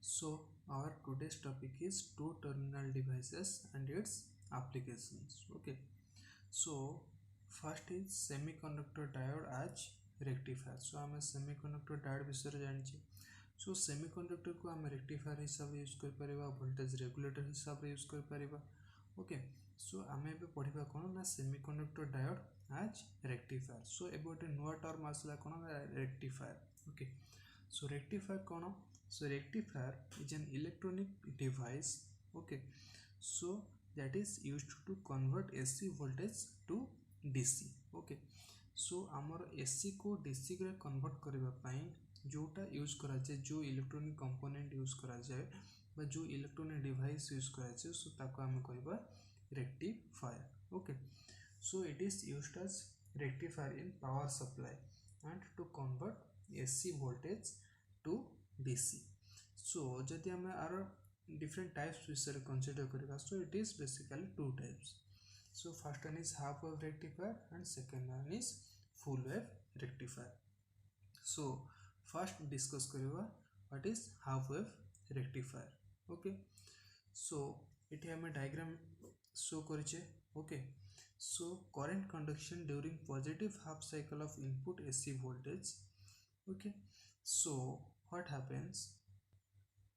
So our today's topic is two terminal devices and its applications. Okay, so first is semiconductor diode as rectifier. So आम semiconductor diode विषय जानी. So semiconductor को आम rectifier हिसाब use कर परिबा, voltage regulator हिसाब use कर परिबा. Okay, so आम एबे पढ़िबा कोन ना semiconductor diode as rectifier. So एबे गोटे नुवा टर्म आसला कोन rectifier. Okay, so rectifier cone? So rectifier is an electronic device, okay, so that is used to convert AC voltage to DC. Okay, so आमर AC को DC रे convert करबा पई जोटा यूज करा जाय, जो इलेक्ट्रॉनिक कंपोनेंट यूज करा जाय बा जो इलेक्ट्रॉनिक डिवाइस यूज करा जाय, सो ताको हम कहबा rectifier. Okay, so it is used as rectifier in power supply and to convert AC voltage to DC. So जदि आम आर different types विषय consider करिबा, so it is basically two types. So first one is half wave rectifier and second one is full wave rectifier. So first discuss करिबा what is half wave rectifier. Okay, so इठी हमें diagram show करिचे. Okay, so current conduction during positive half cycle of input AC voltage. Okay, so what happens?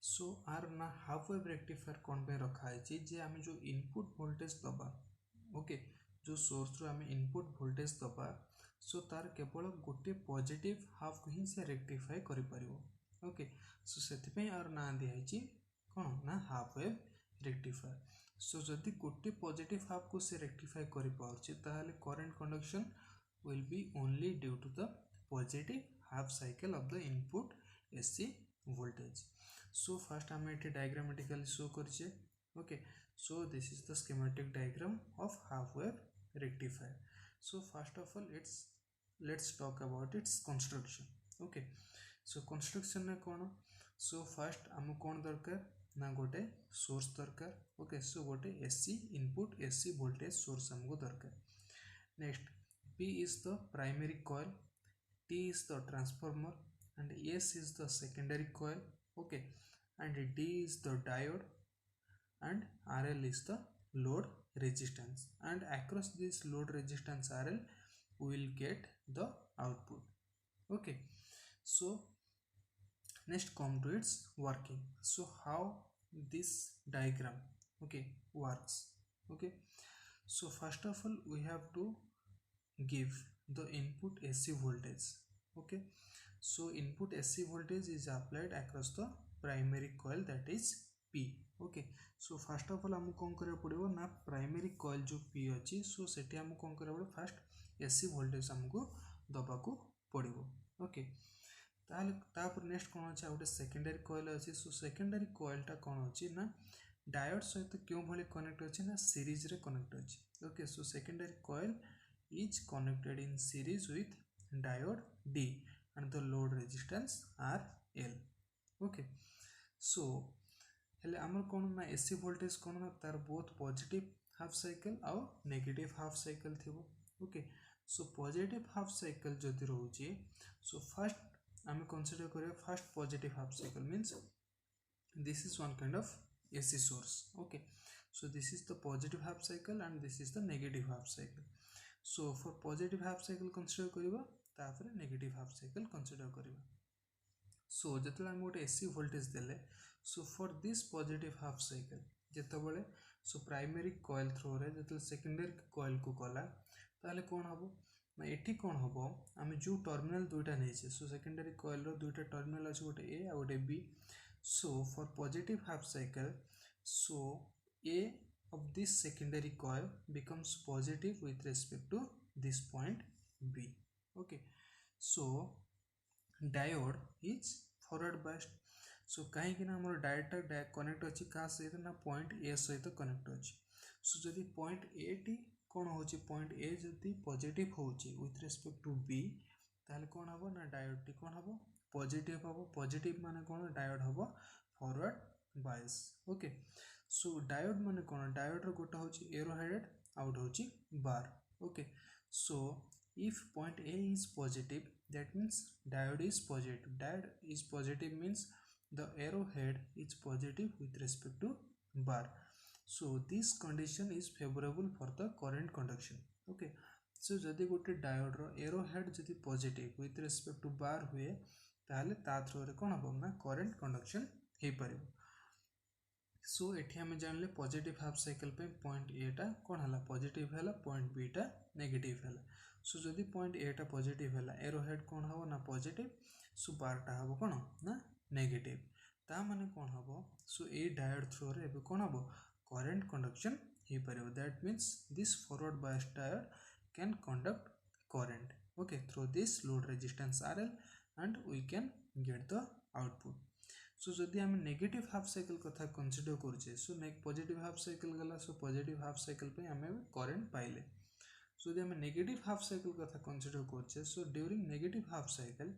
So आर ना half wave rectifier कौन पे रखा है जे आम जो इनपुट वोल्टेज दबा, ओके, जो सोर्स रो आम इनपुट वोल्टेज दबा, सो तार केवल गोटे पॉजिटिव हाफ को ही से रेक्टिफाई करि परिबो. ओके, सो सेति पे आर ना दिया कौन ना हाफ वेव रेक्टिफायर. सो जदि गोटे पॉजिटिव हाफ को से रेक्टिफाई करि पाउछि ताहाले current conduction will be only due to the positive half cycle of the input AC voltage. So first आम एटी diagrammatically show करछे. Okay, so this is the schematic diagram of half wave rectifier. So first of all let's talk about its construction. Okay, so construction में कौन? So first आम कौन दरकार ना गोटे सोर्स दरकार. Okay, so गोटे AC input AC voltage source हमको दरकार. Next, P is the primary coil, T is the transformer and S is the secondary coil. Okay, and D is the diode and RL is the load resistance, and across this load resistance RL we will get the output. Okay, so next come to its working. So how this diagram, okay, works. Okay, so first of all we have to give the input AC voltage. Okay, so input AC voltage is applied across the primary coil, that is P. Okay, so first of all हमको कौन करिया पड़िबो ना primary coil जो P अछि, सो सेठी हमको कौन करिया पड़िबो first AC voltage हमको दबाको पड़िबो. ओके, ताले तापर नेक्स्ट कोन अछि आउटे सेकेंडरी कॉइल अछि. सो सेकेंडरी कॉइल टा कोन अछि ना डायोड सहित क्यों भली कनेक्ट अछि ना सीरीज रे कनेक्ट अछि. Okay, so secondary coil is connected in series with diode D and the load resistance RL. Okay, so हेले आमर कोन ना AC वोल्टेज कोन ना तार बोथ पॉजिटिव हाफ साइकिल आउ नेगेटिव हाफ साइकिल थिबो. Okay, so positive half cycle जदि रहउची, सो फर्स्ट आमे कंसीडर करिया first positive half cycle means this is one kind of AC source. Okay, so this is the positive half cycle and this is the negative half cycle. So for positive half cycle consider करिबा, तापर negative half cycle consider करिबा. So जतले हम गोटे AC voltage देले, so for this positive half cycle जेतबेले so primary coil through रे जतले secondary coil को कला ताले कोन हबो ना एठी कोन हबो आमे जो टर्मिनल दुइटा नेछे, so secondary coil रो दुइटा टर्मिनल अछि, गोटे A आ गोटे B. So for positive half cycle, so A of this secondary coil becomes positive with respect to this point B. Okay, so diode is forward biased. So कहीं कि ना हमर diode connect अछि का सहित ना पॉइंट A सहित connect अछि. सो जदि पॉइंट A टी कोन होछि, पॉइंट A जदि पॉजिटिव होछि with respect to B, ताले कोन हबो ना डायोड टी कोन हबो पॉजिटिव हबो. पॉजिटिव माने कोन डायोड हबो फॉरवर्ड बायस. ओके, सो डायोड माने कोन डायोड रो गोटा होछि एरो हेडेड आउट होछि bar. Okay, so if point A is positive that means diode is positive. Diode is positive means the arrowhead is positive with respect to bar. So this condition is favorable for the current conduction. Okay, so जदि गोटे diode रो arrowhead जदि positive with respect to bar हुए ताहले ता through रे कोन हबो ना current conduction हे परिबो. सो एठी हम जानले पॉजिटिव हाफ साइकिल पे पॉइंट ए टा कोन हला पॉजिटिव हला, पॉइंट बी टा नेगेटिव हला. सो जदि पॉइंट ए टा पॉजिटिव हला एरोहेड कोन हबो ना पॉजिटिव, सो बार टा हबो कोन ना नेगेटिव. ता माने कोन हबो, सो ए डायोड थ्रू रे एबे कोन हबो करंट कंडक्शन हे परिबो. That means this forward bias diode can conduct current, okay, through this load resistance RL, and we can get the output. सो जदि आम नेगेटिव हाफ साइकिल कथा कंसीडर करुचे, सो पॉजिटिव हाफ साइकिल गला, सो पॉजिटिव हाफ साइकिल पे आम current पाइले. So जदि आम नेगेटिव हाफ साइकिल कथा कंसीडर करुचे, so during negative half cycle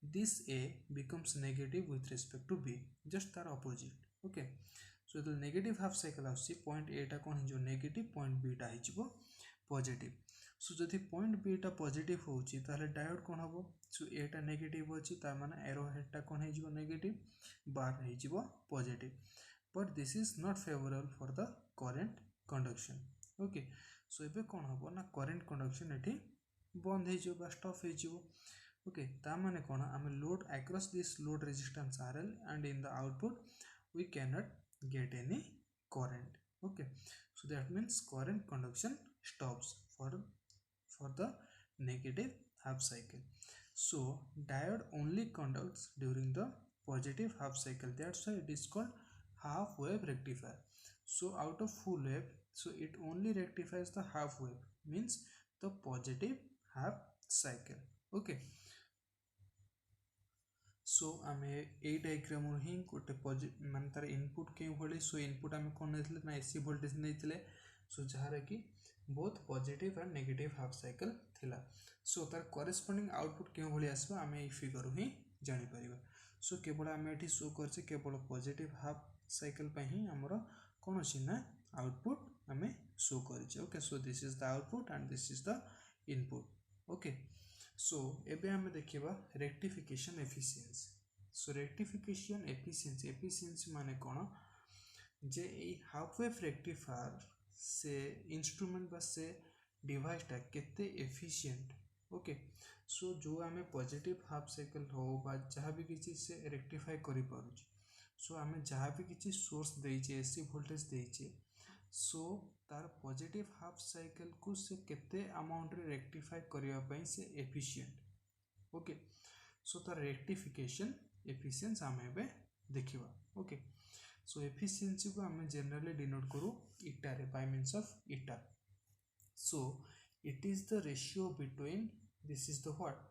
this A becomes negative with respect to B, just तार अपोजिट. ओके, सो जो नेगेटिव हाफ साइकिल आसुची पॉइंट ए टा कोन हो नेगेटिव, पॉइंट बी टा हो पॉजिटिव. सो जदि पॉइंट बी टा पॉजिटिव होउची ताले डायोड कोन हबो, सो ए टा नेगेटिव होची ता माने एरोहेड टा कोन हेजिवो नेगेटिव, बार हेजिवो positive. But this is not favourable for the current conduction. Okay, so एबे कोन हबो ना करंट कंडक्शन एठी बंद हेजिवो बा स्टॉप हेजिवो. ओके, ता माने कोन आमे load across this load resistance RL and in the output we can not get any current. Okay, so that means current conduction stops for the negative half cycle. So diode only conducts during the positive half cycle, that's why it is called half wave rectifier. So out of full wave, so it only rectifies the half wave, means the positive half cycle. Okay, सो आम ए diagram ही गोटे मान तार input के भली. सो input आम कौन नहीं ना एसी वोल्टेज नहीं. सो जहाँ कि both positive and negative half cycle थिला. सो तार करेस्पोंडिंग आउटपुट के भली आसो आम ये फिगर ही जापर. सो केवल आम ये शो करछे केवल पॉजिटिव हाफ साइकिल ही आमर कौन अच्छी ना आउटपुट आम शो करछे. Okay, so this is the output and this is the input. Okay, so एबे हमें देखिबा rectification efficiency. So rectification efficiency माने कोन जे ए हाफ वेव रेक्टिफायर से इंस्ट्रूमेंट बा से डिवाइस टा केते एफिशिएंट. ओके, सो जो आमे पॉजिटिव हाफ साइकिल हो बा जहाँ भी किसी से रेक्टिफाई करि पारुछ. सो आमे जहाँ भी किसी सोर्स देइछे एसी वोल्टेज देइछे, सो तार पॉजिटिव हाफ साइकिल को से केते अमाउंट रे रेक्टिफाई करिया पई से एफिशिएंट. ओके, सो तार रेक्टिफिकेशन एफिशिएंसी आमे बे देखिबा. ओके, सो एफिशिएंसी को आमे जनरली डिनोट करू ईटा रे by means of eta. So it is the ratio between this is the what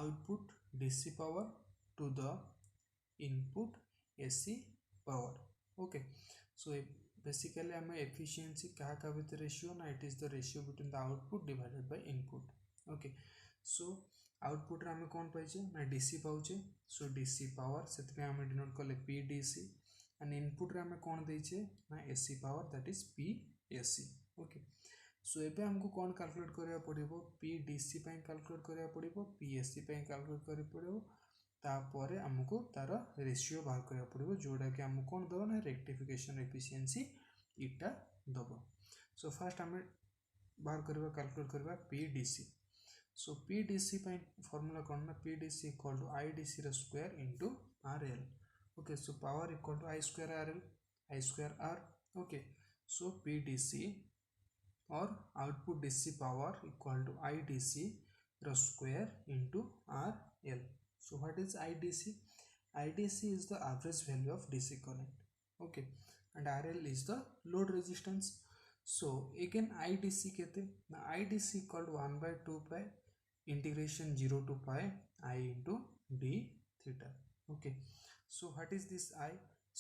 output DC power to the input AC power. Okay, so basically आम efficiency क्या भितर ratio ना it is the ratio between the output divided by input. Okay, so output रे आम कौन पाइचे ना DC पाउचे. सो डीसी पावर से आम डिनोट कले पी डीसी एंड इनपुट रे आम कौन देइचे ना AC power that is P AC. Okay, so एबे हमको कौन कैलकुलेट करिया पड़िबो पी डीसी पई कैलकुलेट करिया पड़िबो, पी एसी पई कैलकुलेट करिया पड़िबो. तापर आमको तार रेशियो बाहर करिया पड़िबो जोड़ा कि आमको कौन दबो ना रेक्टिफिकेशन एफिशिएंसी इटा दबो. सो फर्स्ट आम बाहर करबा कैलकुलेट करबा P DC. So P DC पई फार्मूला कौन ना P DC equal to I DC रो square into RL. Okay, so power equal to I square RL, I square R. Okay, so P DC और output DC power equal to I DC रो square into RL. So what is IDC? IDC is the average value of DC current. Okay, and RL is the load resistance. So again IDC कहते ना IDC called 1 by 2 pi integration 0 to pi I into d theta. Okay, so what is this I?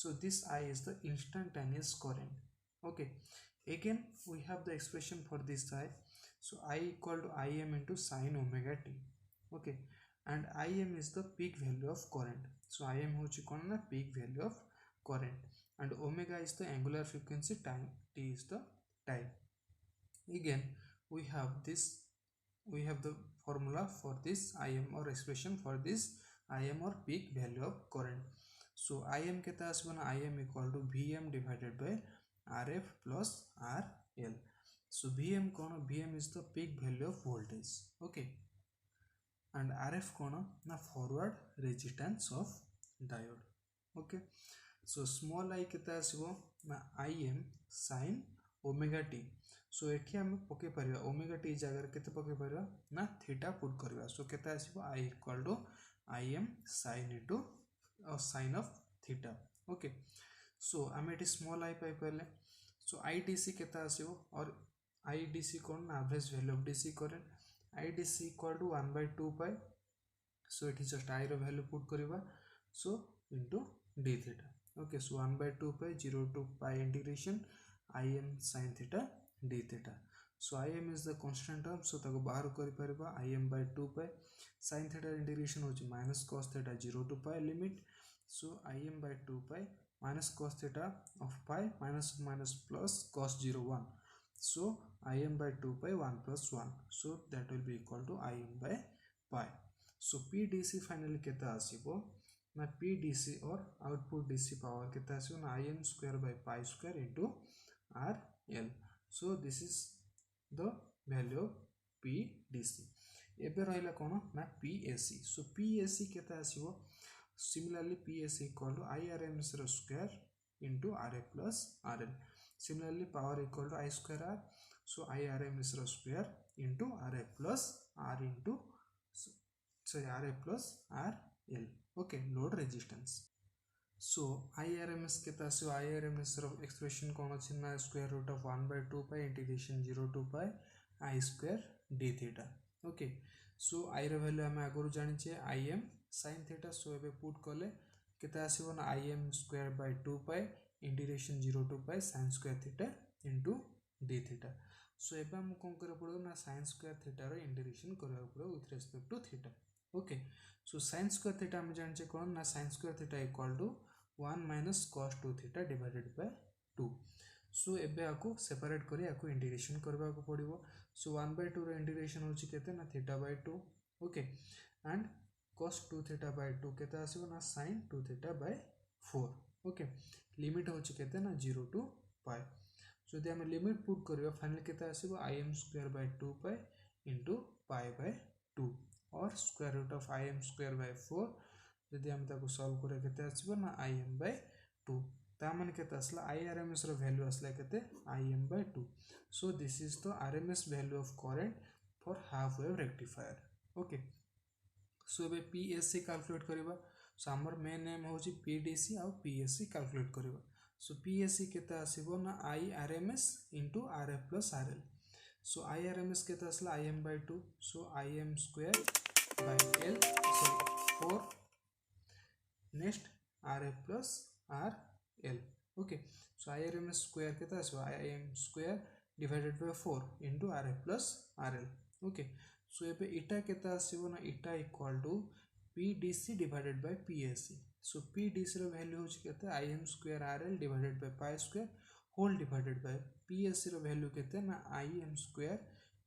So this I is the instantaneous current. Okay, again we have the expression for this I. So I equal to Im into sin omega t. Okay, and Im is the peak value of current. So Im होची कौन ना peak value of current, and omega is the angular frequency, time t is the time. Again we have the formula for this Im or expression for this Im or peak value of current. So Im केते आसबो ना Im equal to Vm divided by Rf plus RL. So Vm कोन Vm is the peak value of voltage. Okay, and Rf कोन ना forward resistance of diode. Okay, so small I केते आसबो ना Im sin omega t. सो एठी हम पके परिया omega t जगह केते पके परिया ना थीटा पुट करबा. सो केते आसीबो I equal to Im sin into sin of theta. Okay, so हम एठी स्मॉल I पाई परले. सो IDC केते आसीबो और IDC कोन average value of DC current. IDC equal to 1/2 pi. So एठी जस्ट I रो वैल्यू पुट करबा. So into d theta. Okay, so 1/2 pi 0 to pi integration Im sin theta d theta. So Im is the constant term, so ताको बाहर करि परबा Im by 2 pi. sin theta integration होची minus cos theta 0 to pi limit. So Im by 2 pi minus cos theta of pi minus plus cos 0 1. So Im by 2 pi 1 plus 1. So that will be equal to Im by pi. So PDC finally केता आसीबो ना PDC और output DC power केता आसीबो ना Im square by pi square into RL. So this is the value of PDC. एबे रहिला कोन ना PAC. So PAC केता आसीबो similarly PAC equal to IRMS रो square into RA plus RL. Similarly power equal to I square R. So IRMS रो square into RA plus R into RA plus RL. Okay, load resistance. So IRMS केता आसीबो IRMS रो expression कोन अछि ना square root of 1/2 pi integration 0 to pi I square d theta. Okay, so I रो value हम आगुर जानि छे Im sin theta. सो एबे पुट करले केता आसीबो ना Im square by 2 pi integration 0 to pi sin square theta into d theta. So एबे हम कोन करे पड़ो ना sin square theta रो इंटीग्रेशन करबा पड़ो with respect to theta. Okay, so sin square theta हम जानि छे कोन ना sin square theta equal to 1 minus cos 2 theta divided by 2. So एबे आको सेपरेट करी आको इंटीग्रेशन करबा को पड़िबो. So 1/2 रो इंटीग्रेशन होची केते ना theta by 2. Okay, and cos 2 theta by 2 केते आसीबो ना sin 2 theta by 4. Okay, limit होची केते ना 0 to pi. So यदि हम लिमिट पुट करबा फाइनल केते आसीबो Im square by 2 pi into pi by 2 और square root of Im square by 4. यदि हम ताको सॉल्व करे केते आसीबो ना Im by 2. ता माने केते आसला IRMS रो वैल्यू आसला केते Im by 2. So this is the RMS value of current for half wave rectifier. Okay, so एबे PSC कैलकुलेट करबा. सो हमर मेन नेम होची PDC और PSC कैलकुलेट करबा. सो PSC केते आसीबो ना IRMS into RF plus RL. So IRMS केते आसला Im by 2. So Im square by L, so 4. Next RF plus RL. Okay, so IRMS square केता आसबो Im square divided by 4 into RF plus RL. Okay, so एबे eta केता आसीबो ना eta equal to PDC divided by PSC. So PDC रो value होची केते Im square RL divided by pi square whole divided by PSC रो value केते ना Im square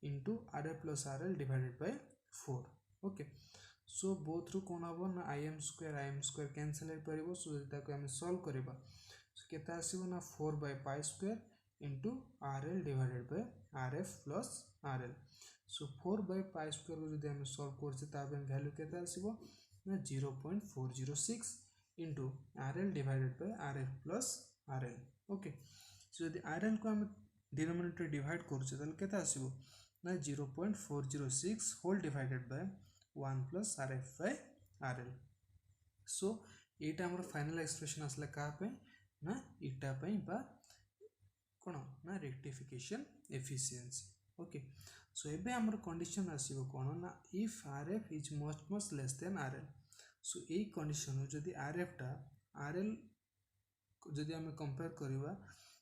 into RF plus RL divided by 4. Okay, so both रू कोन हबो ना Im square cancel हो परिबो. सो ताको हम सॉल्व करबा. सो केता आसीबो ना 4 by pi square into RL divided by RF plus RL. So 4 by pi square को जदि हम सॉल्व करछे ताबे वैल्यू केता आसीबो ना 0.406 into RL divided by RF plus RL. Okay, so यदि RL को हम डिनोमिनेटर डिवाइड करछे ताले केता आसीबो ना 0.406 whole divided by 1 plus RF by RL. So एटा हमर फाइनल एक्सप्रेशन आसला का पे ना इटा पे बा कोन ना रेक्टिफिकेशन एफिशिएंसी. ओके, सो एबे हमर कंडीशन आसीबो कोन ना if RF is much less than RL. So ए कंडीशन जदि RF टा RL जदि हम कंपेयर करबा.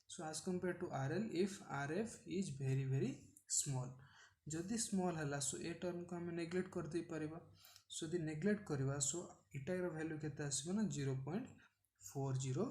So as compare to RL if RF is very small. जदि स्मॉल हला सो ए टर्म को हम नेग्लेक्ट कर दे परिबा. सो यदि नेग्लेक्ट करबा सो इटा रो वैल्यू केते आसीबो ना 0.406.